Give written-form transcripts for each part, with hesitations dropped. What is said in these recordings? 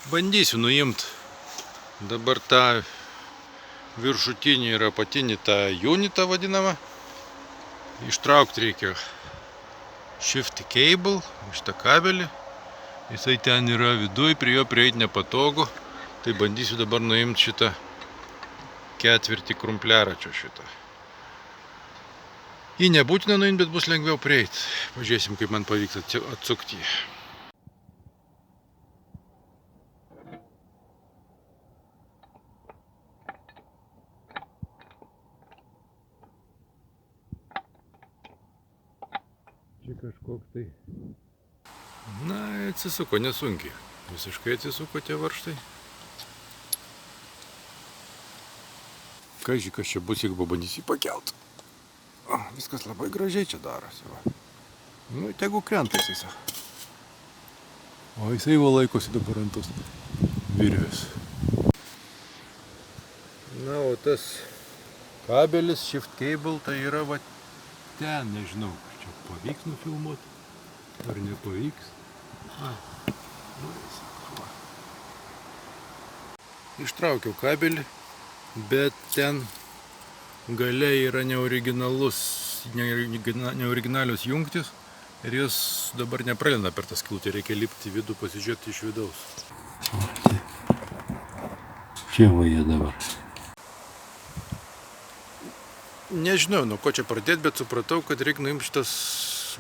Bandysiu nuimti dabar tą viršutinį ir apatinį tą unitą vadinamą. Ištraukti reikia shift cable, šitą kabelį. Jisai ten yra viduj, prie jo prieiti nepatogu. Tai bandysiu dabar nuimti šitą ketvirtį krumpliaračio šitą. Jį nebūtina nuimti, bet bus lengviau prieiti. Pažiūrėsim, kaip man pavyks atsukti jį. Čia kažkoks tai... Na, atsisuko nesunkiai. Visiškai atsisuko tie varžtai. Kažkai, kas čia bus, jeigu pabandysiu pakelt. Viskas labai gražiai čia darosi. Nu, tegu krenta jisai. O jisai va laikosi dabar ant tos virvės. Na, o tas kabelis, shift cable, tai yra va ten, nežinau, čia pavyks nufilmuoti, ar nepavyks. Ištraukiau kabelį, bet ten gale yra neoriginalios jungtis ir jos dabar nepralenda per tą skylutę, reikia lipti į vidų, pasižiūrėti iš vidaus. Čia va jie dabar. Nežinau, nuo ko čia pradėti, bet supratau, kad reikia nuimti šitas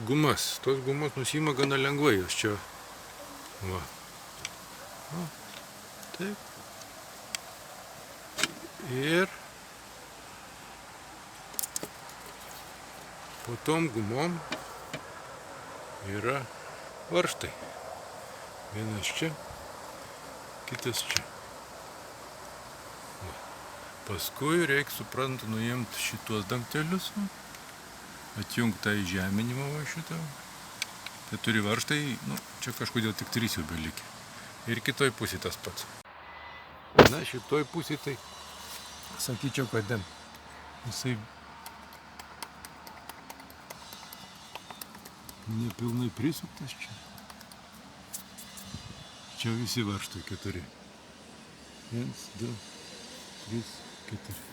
gumas. Tos gumas nusiima gana lengvai, jos čia. Va. Va. Taip. Ir po tom gumom yra varžtai. Vienas čia, kitas čia. Va. Paskui reikia, suprantu, nuimti šituos dangtelius, atjungti tą įžeminimą va šitą. Tai turi varžtai, čia kažkodėl tik 3 jau belikė. Ir kitoj pusėje tas pats. Na, šitoj pusėje tai sakyčiau, kad ten jisai nepilnai prisuktas čia. Čia visi varžtai 4. 1, 2, 3, 4.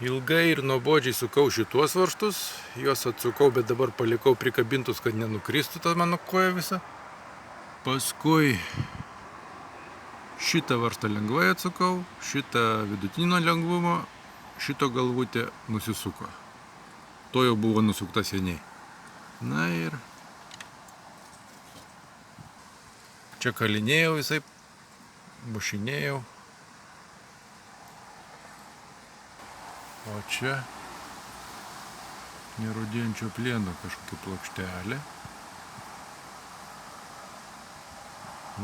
Ilgai ir nuobodžiai sukau šituos varžtus. Juos atsukau, bet dabar palikau prikabintus, kad nenukristų ta mano koja visa. Paskui šitą varžtą lengvai atsukau, šitą vidutinio lengvumo, šito galvutė nusisuko. To jau buvo nusukta seniai. Na ir čia kalinėjau visai, mušinėjau. O čia nerūdijančio plieno kažkokia plokštelė.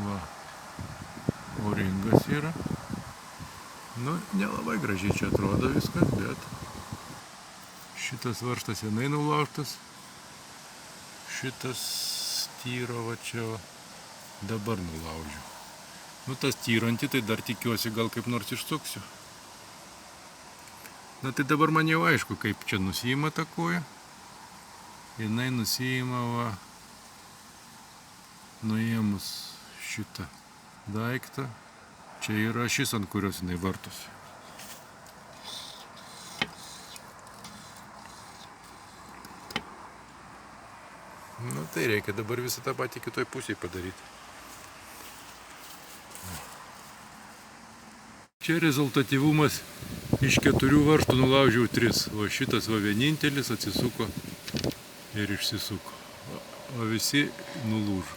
Va. O-ringas yra. Nu, nelabai gražiai čia atrodo viskas, bet šitas varžtas senai nulaužtas. Šitas styro va čia dabar nulaužiu. Nu, tas styrantį, tai dar tikiuosi, gal kaip nors išsuksiu. Na, tai dabar man jau aišku, kaip čia nusiima tą koją. Jinai nusiima va, nuėmus šitą daiktą. Čia yra šis, ant kurios jinai vartosi. Nu, tai reikia dabar visą tą patį kitoj pusėje padaryti. Čia rezultatyvumas iš 4 varžtų nulaužiau 3. O šitas va vienintelis atsisuko ir išsisuko. O visi nulūžo.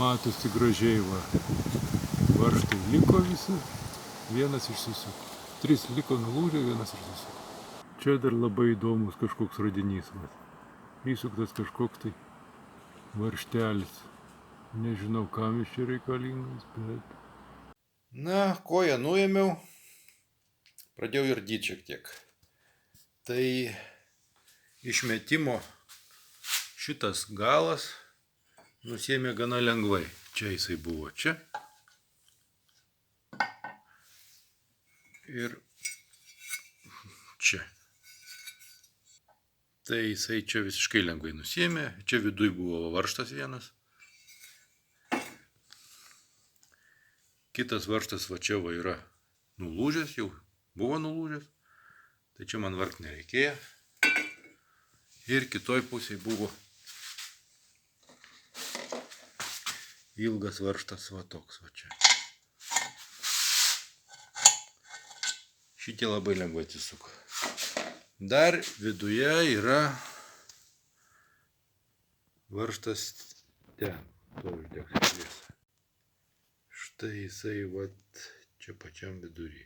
Matosi gražiai va. Varžtai liko visi, vienas išsisuko. 3 liko nulūžę, vienas išsisuko. Čia dar labai įdomus kažkoks radinys. Va. Įsuktas kažkoks tai varžtelis. Nežinau, kam jis čia reikalingas, bet... Na, koją nuėmiau. Pradėjau ardyti šiek tiek. Tai išmetimo šitas galas nusiėmė gana lengvai. Čia jisai buvo čia. ir čia. Tai jisai čia visiškai lengvai nusiėmė, čia viduj buvo varžtas vienas. Kitas varžtas va čia va yra nulūžęs, jau buvo nulūžęs, tai čia man vargt nereikėjo. Ir kitoj pusėje buvo ilgas varžtas va toks va čia. Šitie labai lengvai atsisuka. Dar viduje yra varžtas ten, to uždegs šviesą. Štai jisai vat čia pačiam vidury.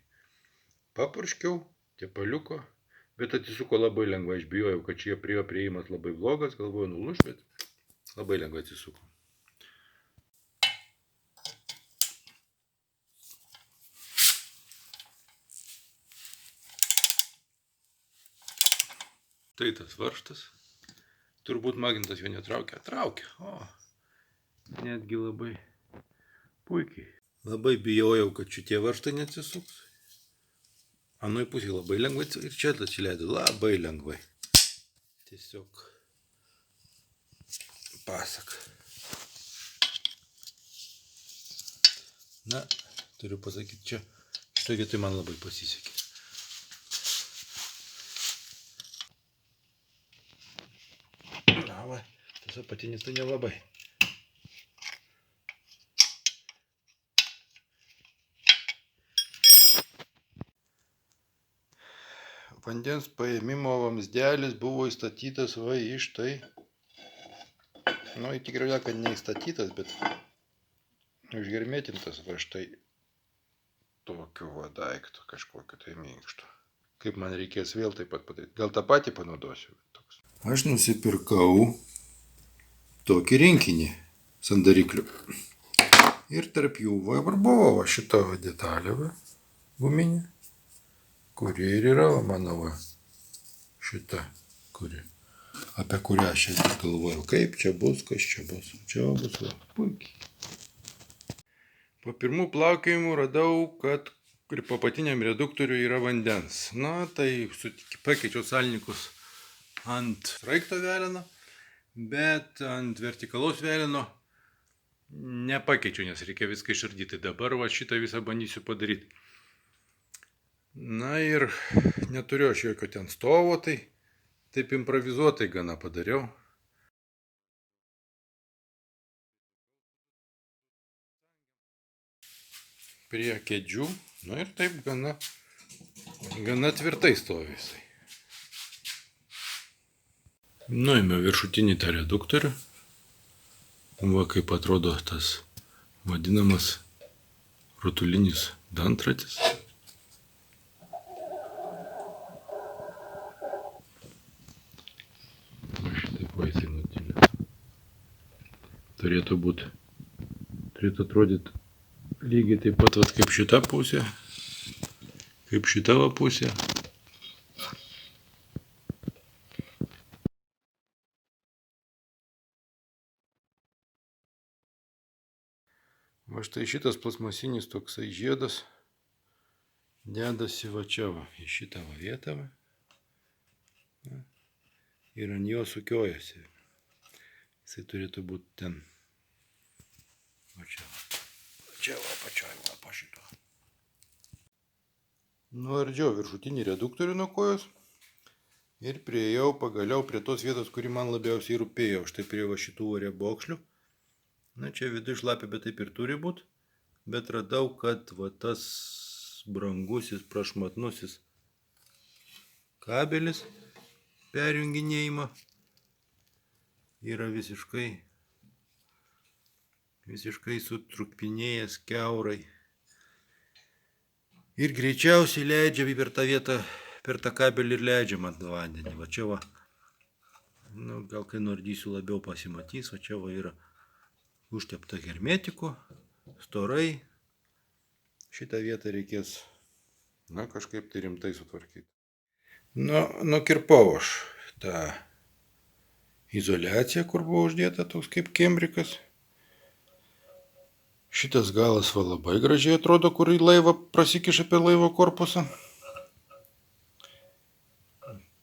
Papurškiau, tepaliuko, bet atsisuko labai lengvai. Aš bijojau, kad čia prie jo priėjimas labai blogas, galvoju nulūž, bet labai lengvai atsisuko. Tai tas varžtas. Turbūt magnetas jo netraukia. Traukia. O, netgi labai puikiai. Labai bijojau, kad šitie varžtai neatsisuks. Anoj pusėje labai lengvai ir čia atsileido labai lengvai. Tiesiog pasaka. Na, turiu pasakyti, čia šitoje vietoje man labai pasisekė. Va, tas apatinis tai nelabai. Vandens paėmimo vamzdelis buvo įstatytas va iš tai. Nu, tikriausiai, kad neįstatytas, bet užgermetintas va štai tokiu va daiktu kažkokiu tai minkštu. Kaip man reikės vėl taip pat padaryti. Gal tą patį panaudosiu. Aš nusipirkau tokį rinkinį sandariklių. Ir tarp jų buvo šita detalė guminė, kuri ir yra mano šita, apie kurią aš galvojau, kaip čia bus, kas čia bus. Čia bus puikiai. Po pirmų plaukiojimų radau, kad ir po apatiniam reduktoriui yra vandens. Na, tai pakeičiau salinikus ant sraigto veleno, bet ant vertikalaus veleno nepakeičiau, nes reikia viską išardyti. Dabar va šitą visą bandysiu padaryti. Na ir neturiu aš jokio ten stovo, tai taip improvizuotai gana padariau. Prie kėdžių, na ir taip gana tvirtai stovi jisai. Nuėmiau viršutinį tą reduktorių. Va kaip atrodo tas vadinamas rutulinis dantratis. Va šitaip va jisai nutilęs. Turėtų atrodyti lygiai taip pat kaip šita pusė, kaip šita pusė. Va štai šitas plasmasinis toksai žiedas dedasi va čia į šitą vietą ir ant jo sukiojasi. Jisai turėtų būti ten. Va čia. Čia va pačioj po šito. Nuardžiau viršutinį reduktorių nuo kojos ir priėjau pagaliau prie tos vietos, kuri man labiausiai rūpėjo. Štai prie va šitų rėbokšlių. Na, čia viduje šlapia, bet taip ir turi būti. Bet radau, kad va tas brangusis prašmatnusis kabelis perjunginėjimo yra visiškai sutrupinėjęs kiaurai. Ir greičiausiai leidžia per tą vietą, per tą kabelį ir leidžia man vandenį. Va čia va, nu, gal kai nuardysiu labiau pasimatys, va čia va yra užtepta hermetiku, storai. Šitą vietą reikės, na, kažkaip tai rimtai sutvarkyti. Nukirpau aš tą izoliaciją, kur buvo uždėta toks kaip kembrikas. Šitas galas va labai gražiai atrodo, kur į laivą prasikiša per laivo korpusą.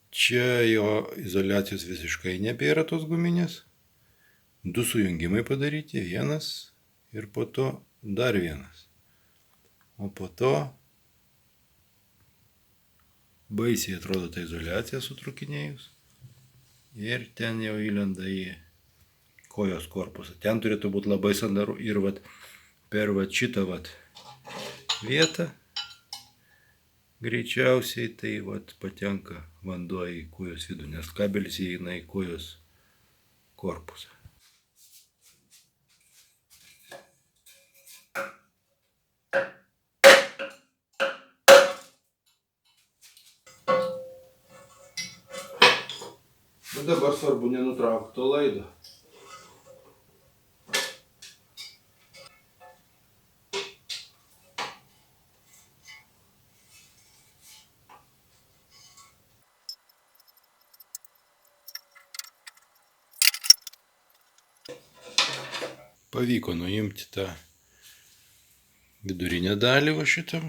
Čia jo izoliacijos visiškai nebėra tos guminės. 2 sujungimai padaryti, vienas ir po to dar vienas. O po to baisiai atrodo ta izoliacija sutrukinėjus. Ir ten jau įlenda į kojos korpusą. Ten turėtų būti labai sandaru ir vat per vat šitą vat vietą greičiausiai tai vat patenka vanduo į kojos vidų, nes kabelis įeina į kojos korpusą. Bet dabar svarbu nenutraukti to laido. Pavyko nuimti tą vidurinę dalį va šitą.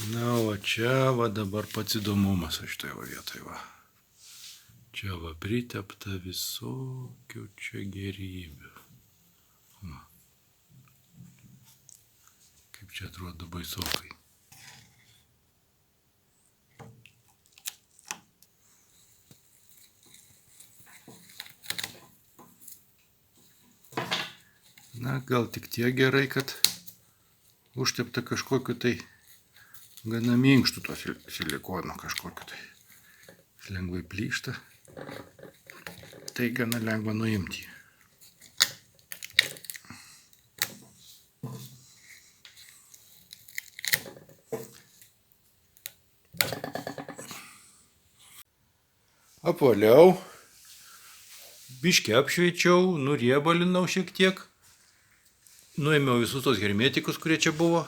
Na, o čia va dabar pats įdomumas šitoje vietoje va. Čia va pritepta visokių čia gerybių. Va. Kaip čia atrodo baisokai. Na, gal tik tiek gerai, kad užtepta kažkokiu tai gana minkštų to silikono kažkokiu tai. Jis lengvai plyšta. Tai gana lengva nuimti. Apvaliau, biškį apšveičiau, nuriebalinau šiek tiek. Nuėmiau visus tos hermetikus, kurie čia buvo.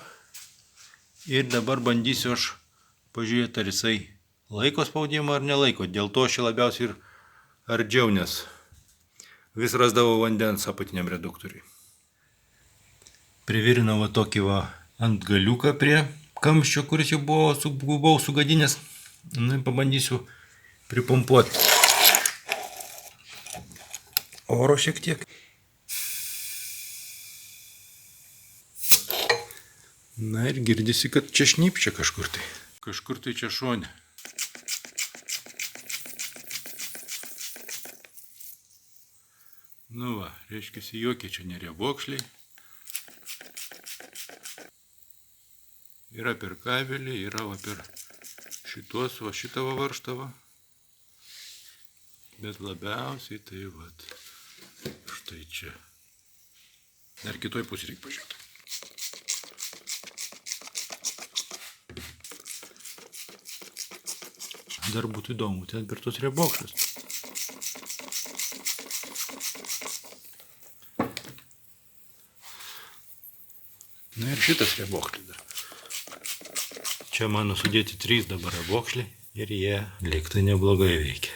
Ir dabar bandysiu aš pažiūrėti, ar jisai laiko spaudimą ar nelaiko. Dėl to aš labiausiai ir ardžiau, nes vis rasdavau vandens apatiniam reduktoriui. Privirinau va tokį va ant galiuką prie kamščio, kuris jau buvau sugadinęs. Nu, pabandysiu pripumpuoti oro šiek tiek. Na ir girdisi, kad čia šnypčia kažkur tai. Kažkur tai čia šone. Nu va, reiškiasi jokie čia neriebokšliai. Yra per kabelį, yra va per šitos, va šitą va varžtą. Bet labiausiai tai vat štai čia. Dar kitoj pusėje reikia pažiūrėti. Dar būtų įdomu ten per tos riebokšlius. Na ir šitas riebokšlis dar. Čia mano sudėti 3 dabar riebokšliai ir jie lygtai neblogai veikia.